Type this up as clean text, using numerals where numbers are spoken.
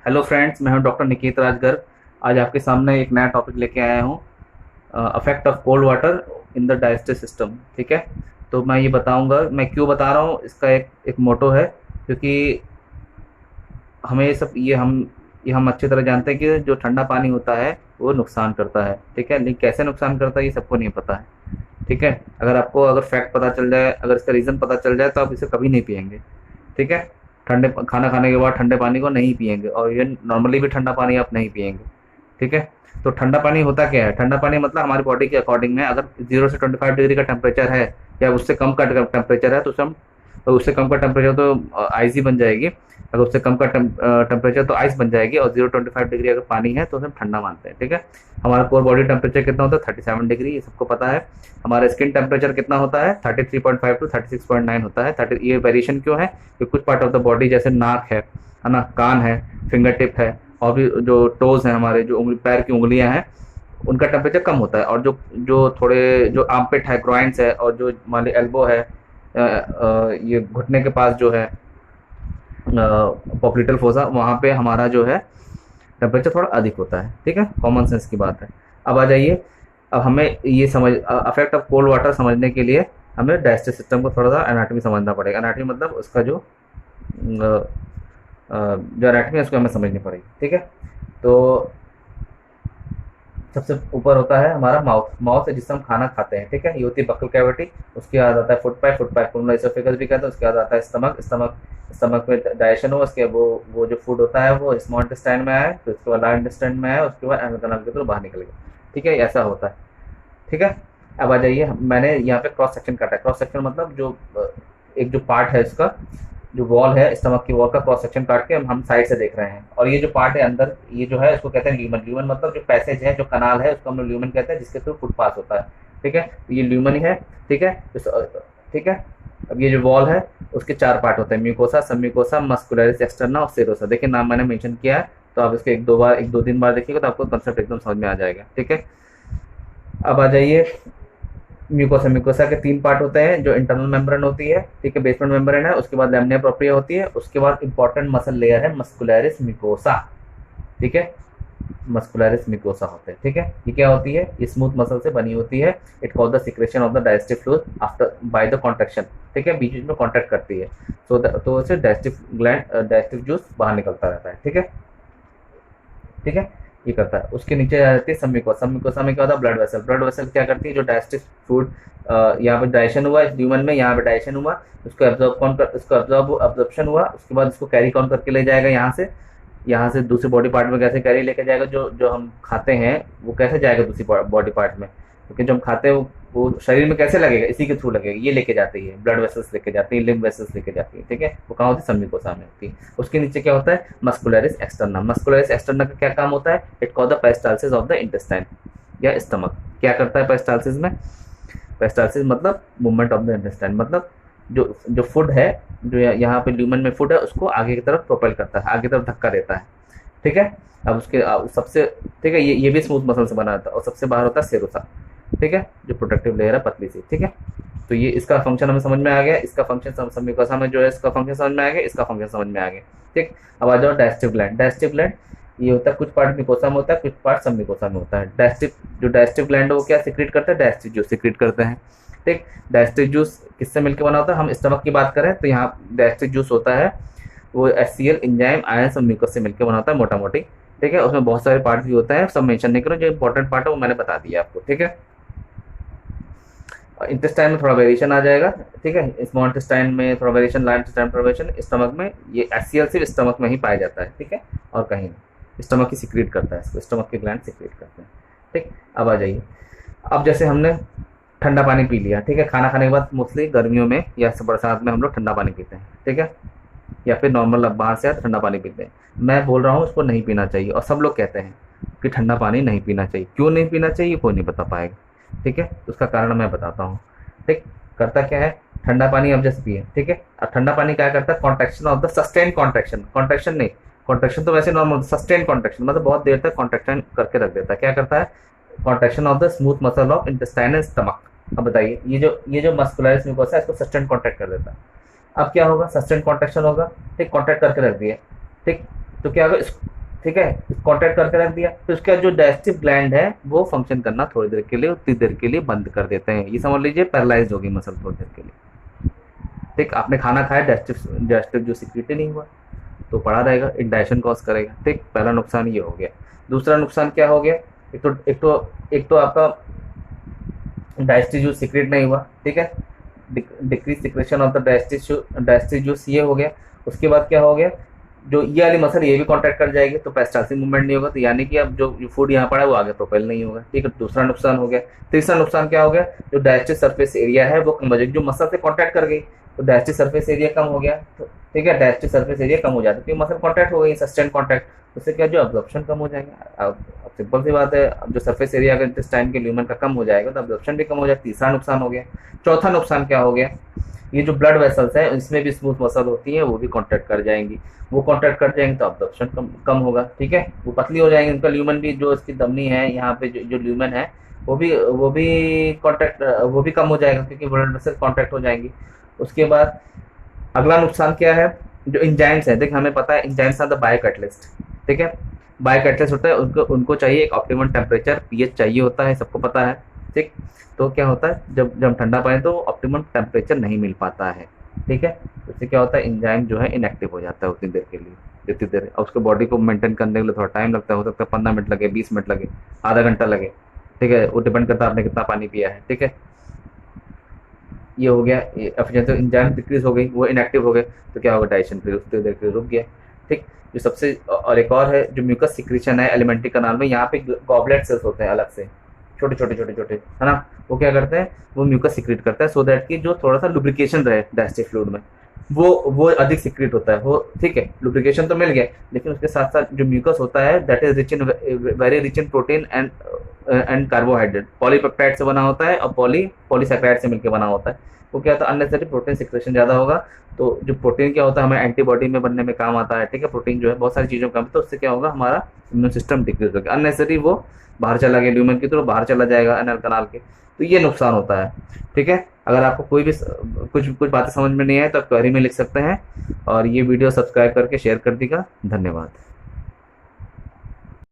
Hello friends, मैं हूं doctor Niket Rajgar. आज आपके सामने एक नया टॉपिक लेके आया हूं, affect of cold water in the digestive system. ठीक है, तो मैं ये बताऊंगा, मैं क्यों बता रहा हूं, इसका एक मोटो है। क्योंकि हमें ये सब ये हम अच्छी तरह जानते हैं कि जो ठंडा पानी होता है वो नुकसान करता है। ठीक है, लेकिन कैसे नुकसान करता है ये सबको नहीं पता है। ठीक है, अगर फैक्ट पता चल जाए, अगर इसका रीज़न पता चल जाए तो आप इसे कभी नहीं पियेंगे। ठीक है, ठंडे खाना खाने के बाद ठंडे पानी को नहीं पियेंगे, और इवन नॉर्मली भी ठंडा पानी आप नहीं पियेंगे। ठीक है, तो ठंडा पानी होता क्या है? ठंडा पानी मतलब हमारी बॉडी के अकॉर्डिंग में, अगर 0 से 25 डिग्री का टेम्परेचर है या उससे कम का टेम्परेचर है तो उससे कम का टेम्परेचर तो आइस ही बन जाएगी। अगर उससे कम का टेम्परेचर तो आइस बन जाएगी, और 0 to 25 डिग्री अगर पानी है तो उसे हम ठंडा मानते हैं। ठीक है, हमारा कोर बॉडी टेम्परेचर कितना होता है? 37 डिग्री, ये सबको पता है। हमारा स्किन टेम्परेचर कितना होता है? 33.5 to 36.9 होता है। 30, ये वेरिएशन क्यों है? कि कुछ पार्ट ऑफ द बॉडी जैसे नाक है ना, कान है, फिंगर टिप है, और भी जो टोज हैं हमारे, जो पैर की उंगलियां हैं, उनका टेम्परेचर कम होता है। और जो थोड़े जो आर्मपिट है, ग्रॉइन्स है, और जो मान ली एल्बो है, ये घुटने के पास जो है पॉप्लिटल फोसा, वहाँ पे हमारा जो है टेम्परेचर थोड़ा अधिक होता है। ठीक है, कॉमन सेंस की बात है। अब आ जाइए, अब हमें ये समझ अफेक्ट ऑफ कोल्ड वाटर समझने के लिए हमें डाइजेस्टिव सिस्टम को थोड़ा सा एनाटॉमी समझना पड़ेगा। एनाटॉमी मतलब उसका जो एनाटॉमी है उसको हमें समझनी पड़ेगी। ठीक है, तो सबसे ऊपर होता है हमारा माउथ। माउथ है जिससे हम खाना खाते हैं। ठीक है, ये होती है बक्कल कैविटी। उसके बाद आता है फुट पाइप। फुट पाइप को हम इसोफेगस भी कहते हैं। उसके बाद आता है स्टमक। स्टमक में डाइजेशन हो, उसके वो जो फूड होता है वो स्मॉल इंटेस्टाइन में आए, फिर उसके बाद लार्ज इंटेस्टाइन में आए, उसके बाद एनाटॉमी के थ्रू बाहर निकल गया। ठीक है, ऐसा होता है। ठीक है, अब आ जाइए, मैंने यहाँ पे क्रॉस सेक्शन काटा है। क्रॉस सेक्शन मतलब एक जो पार्ट है इसका, जो वॉल है स्टमक की वॉल का क्रॉस सेक्शन काट के हम साइड से देख रहे हैं। और ये जो पार्ट है अंदर, ये जो है इसको कहते हैं ल्यूमन। ल्यूमन मतलब जो पैसेज है, जो कनाल है, उसको हम लोग ल्यूमन कहते हैं, जिसके थ्रू फूड पास होता है। ठीक है, तो ये ल्यूमन ही है। ठीक है, ठीक है। अब ये जो वॉल है उसके 4 पार्ट होते हैं: म्यूकोसा, सब म्यूकोसा, मस्कुलरिस एक्सटर्ना और सेरोसा। देखिए नाम मैंने मेंशन किया है, तो आप इसको एक दो तीन बार देखिएगा तो आपको कंसेप्ट एकदम समझ में आ जाएगा। ठीक है, अब आ जाइए, म्यूकोसा। म्यूकोसा के 3 पार्ट होते हैं, जो इंटरनल मेम्ब्रेन होती है, ठीक है, बेसमेंट मेम्ब्रेन है, उसके बाद लैमिनिया प्रोप्रिया होती है, उसके बाद इंपॉर्टेंट मसल लेयर है मस्कुलरिस म्यूकोसा। ठीक है, मस्कुलरिस म्यूकोसा होते हैं। ठीक है, ये क्या होती है? ये स्मूथ मसल से बनी होती है। It cause the secretion of the digestive fluid after by the contraction. ठीक है, बीच बीच में कॉन्ट्रैक्ट करती है, तो इससे डाइजेस्टिव जूस बाहर निकलता रहता है। ठीक है, ठीक है, ये करता है। उसके नीचे आ जाती है सम्मिकोसा। सम्मिकोसा में क्या होता है? Blood vessel. ब्लड वेसल क्या करती है? जो डाइजेस्टिव फूड यहाँ पे डाइजेशन हुआ, ह्यूमन में यहाँ पे डाइजेशन हुआ, उसको एब्जॉर्प्शन हुआ, उसके बाद उसको कैरी कौन करके ले जाएगा यहाँ से दूसरे बॉडी पार्ट में कैसे कैरी लेके जाएगा? जो जो हम खाते हैं वो कैसे जाएगा दूसरी बॉडी पार्ट में? क्योंकि जो हम खाते हैं वो शरीर में कैसे लगेगा? इसी के थ्रू लगेगा। ये लेके जाती है, ब्लड वेसल्स लेके जाती है, लिम्फ वेसल्स लेके जाती है। ठीक है, वो कहाँ होती है? सम्मिकोसा में होती है। उसके नीचे क्या होता है? Muscularis externa. मस्कुलरिस एक्सटर्ना का क्या काम होता है? It cause the peristalsis of the intestine या स्टमक। क्या करता है पेरिस्टालसिस में? पेरिस्टालसिस मतलब मूवमेंट ऑफ द इंटेस्टाइन, मतलब जो जो फूड है, जो यहाँ पे ल्यूमन में फूड है, उसको आगे की तरफ प्रोपेल करता है, आगे की तरफ धक्का देता है। ठीक है, अब उसके सबसे, ठीक है, ये भी स्मूथ मसल से बना होता है, और सबसे बाहर होता है सेरोसा। ठीक है, जो प्रोटेक्टिव लेयर है पतली सी। ठीक है, तो ये इसका फंक्शन हमें समझ में आ गया। इसका फंक्शन सम्मिकोसा में जो है इसका फंक्शन समझ में आ गया, इसका फंक्शन समझ में आ गया। ठीक, अब आ जाओ डाइजेस्टिव ग्लैंड। डाइजेस्टिव ग्लैंड ये होता है, कुछ पार्ट म्यूकोसा में होता है, कुछ पार्ट सम्मिकोसा में होता है। डाइजेस्टिव ग्लैंड है वो क्या सिक्रीट करते हैं? डाइजेस्टिव जूस सिक्रीट करते हैं। ठीक, डाइजेस्टिव जूस किससे मिलकर बना होता है? हम स्टमक की बात करें तो यहाँ डाइजेस्टिव जूस होता है, वो HCl एंजाइम आयंस और म्यूकस से मिलकर बना होता है, मोटा मोटी। ठीक है, उसमें बहुत सारे पार्ट भी होते हैं, सब मेंशन नहीं करो, जो इंपॉर्टेंट पार्ट है वो मैंने बता दिया आपको। ठीक है, इंटेस्टाइन में थोड़ा वेरिएशन आ जाएगा। ठीक है, स्मॉल इंटेस्टाइन में थोड़ा वेरिएशन, लार्ज इंटेस्टाइन थोड़ा वेरिएशन, स्टमक में ये HCl सिर्फ स्टमक में ही पाया जाता है। ठीक है, और कहीं नहीं। स्टमक ही सिक्रीट करता है इसको, स्टमक के ग्लैंड सिक्रीट करते हैं। ठीक, अब आ जाइए, अब जैसे हमने ठंडा पानी पी लिया, ठीक है, खाना खाने के बाद मोस्टली गर्मियों में या बरसात में हम लोग ठंडा पानी पीते हैं। ठीक है, या फिर नॉर्मल अब बाहर से ठंडा पानी पीते हैं। मैं बोल रहा हूँ उसको नहीं पीना चाहिए, और सब लोग कहते हैं कि ठंडा पानी नहीं पीना चाहिए। क्यों नहीं पीना चाहिए कोई नहीं बता पाएगा। ठीक है, उसका कारण मैं बताता हूँ। ठीक, करता क्या है? ठंडा पानी अब जैसे पिए, ठीक है, अब ठंडा पानी क्या करता है? Contraction of the sustain contraction. Contraction नहीं, कॉन्ट्रैक्शन तो वैसे नॉर्मल, सस्टेन कॉन्ट्रैक्शन मतलब बहुत देर तक कॉन्ट्रैक्शन करके रख देता है। क्या करता है? Contraction of the smooth muscle of intestine and stomach. अब बताइए, ये जो मस्कुलरिस म्यूकोसा है इसको सस्टेन कॉन्ट्रैक्ट कर देता है। अब क्या होगा? सस्टेन कॉन्ट्रैक्शन होगा। ठीक, कॉन्ट्रैक्ट करके रख दिया। ठीक, तो क्या होगा? ठीक है, कॉन्ट्रैक्ट करके रख दिया, फिर उसके बाद जो डाइजेस्टिव ग्लैंड है वो फंक्शन करना थोड़ी देर के लिए, उतनी देर के लिए बंद कर देते हैं। ये समझ लीजिए पैरालाइज होगी मसल थोड़ी देर के लिए। ठीक, आपने खाना खाया, डाइजेस्टिव जो सिक्रीट नहीं हुआ तो पड़ा रहेगा, इंडाइजेशन कॉज करेगा। ठीक, पहला नुकसान ये हो गया। दूसरा नुकसान क्या हो गया, एक तो आपका डाइजेस्टिव जूस सिक्रेट नहीं हुआ, ठीक है, decrease secretion of the digestive juice, ये हो गया। उसके बाद क्या हो गया, जो ये वाली मसल ये भी कॉन्ट्रैक्ट कर जाएगी तो पेरिस्टालसिस मूवमेंट नहीं होगा, तो यानी कि अब जो फूड यहाँ पड़ा है वो आगे प्रोपेल नहीं होगा। ठीक है, दूसरा नुकसान हो गया। तीसरा नुकसान क्या हो गया, जो डाइजेस्टिव सरफेस एरिया है वो कम हो जाएगी, जो मसल से कॉन्ट्रैक्ट कर गई तो डाइजेस्टिव सरफेस एरिया कम हो गया। तो ठीक है, डाइजेस्टिव सरफेस एरिया कम हो जाता है क्योंकि मसल कॉन्ट्रैक्ट हो गई, सस्टेन कॉन्ट्रैक्ट, उससे क्या जो अब्जॉर्प्शन कम हो जाएगा। अब सिंपल सी बात है, अब जो सरफेस एरिया अगर इंटेस्टाइन के ल्यूमन का कम हो जाएगा तो अब्जॉर्प्शन भी कम हो जाएगा। तीसरा नुकसान हो गया। चौथा नुकसान क्या हो गया, ये जो ब्लड वेसल्स है इसमें भी स्मूथ मसल होती है, वो भी कॉन्ट्रैक्ट कर जाएंगी। वो कॉन्ट्रैक्ट कर जाएंगे तो अब्जॉर्प्शन कम होगा। ठीक है, वो पतली हो जाएंगी, उनका ल्यूमन भी, जो इसकी धमनी है यहाँ पे जो ल्यूमन है वो भी कम हो जाएगा क्योंकि ब्लड वेसल कॉन्ट्रैक्ट हो जाएंगी। उसके बाद अगला नुकसान क्या है, जो इंजाइम्स है, देख हमें पता है इंजाइम्स आर द बायोकैटलिस्ट। ठीक है, बायोकैटलिस्ट होता है, उनको चाहिए एक ऑप्टिमम टेम्परेचर, पीएच चाहिए होता है, सबको पता है। ठीक, तो क्या होता है, जब ठंडा पानी तो ऑप्टिमम टेम्परेचर नहीं मिल पाता है। ठीक है, उससे क्या होता है, एंजाइम जो है इनएक्टिव हो जाता है उतनी देर के लिए, जितनी देर, और उसको बॉडी को मेंटेन करने के लिए थोड़ा टाइम लगता है, हो सकता है 15 मिनट लगे, 20 मिनट लगे, आधा घंटा लगे। ठीक है, वो डिपेंड करता है आपने कितना पानी पिया है। ठीक है, ये हो गया, एफिशिएंसी एंजाइम डिक्रीज हो गई, वो इनएक्टिव हो गए तो क्या होगा, डाइजेशन फिर उतनी देर के लिए रुक गया। ठीक, जो सबसे और एक और है जो म्यूकस सिक्रीशन है एलिमेंट्री कनाल में, यहाँ पे गॉबलेट सेल्स होते हैं अलग से, छोटे छोटे छोटे छोटे, है ना, वो क्या करते हैं, वो म्यूकस सिक्रीट करता है सो दैट कि जो थोड़ा सा लुब्रिकेशन रहे डाइजेस्टिव फ्लूइड में, वो अधिक सिक्रीट होता है वो। ठीक है, लुब्रिकेशन तो मिल गया, लेकिन उसके साथ साथ जो म्यूकस होता है that is rich in, very rich in protein and carbohydrate, polypeptide से बना होता है और पॉलीसैकेराइड से मिलकर बना होता है। वो क्या होता है, अननेसेसरी प्रोटीन सिक्रेशन ज़्यादा होगा, तो जो प्रोटीन क्या होता है हमें एंटीबॉडी में बनने में काम आता है। ठीक है, प्रोटीन जो है बहुत सारी चीज़ों का, तो उससे क्या होगा, हमारा इम्यून सिस्टम डिक्रीज होगा, अननेसेसरी वो बाहर चला गया, ल्यूमन की तरफ बाहर चला जाएगा एनल कनाल के, तो ये नुकसान होता है। ठीक है, अगर आपको कोई भी कुछ बातें समझ में नहीं आए तो आप क्वेरी में लिख सकते हैं, और ये वीडियो सब्सक्राइब करके शेयर कर दीजिएगा। धन्यवाद।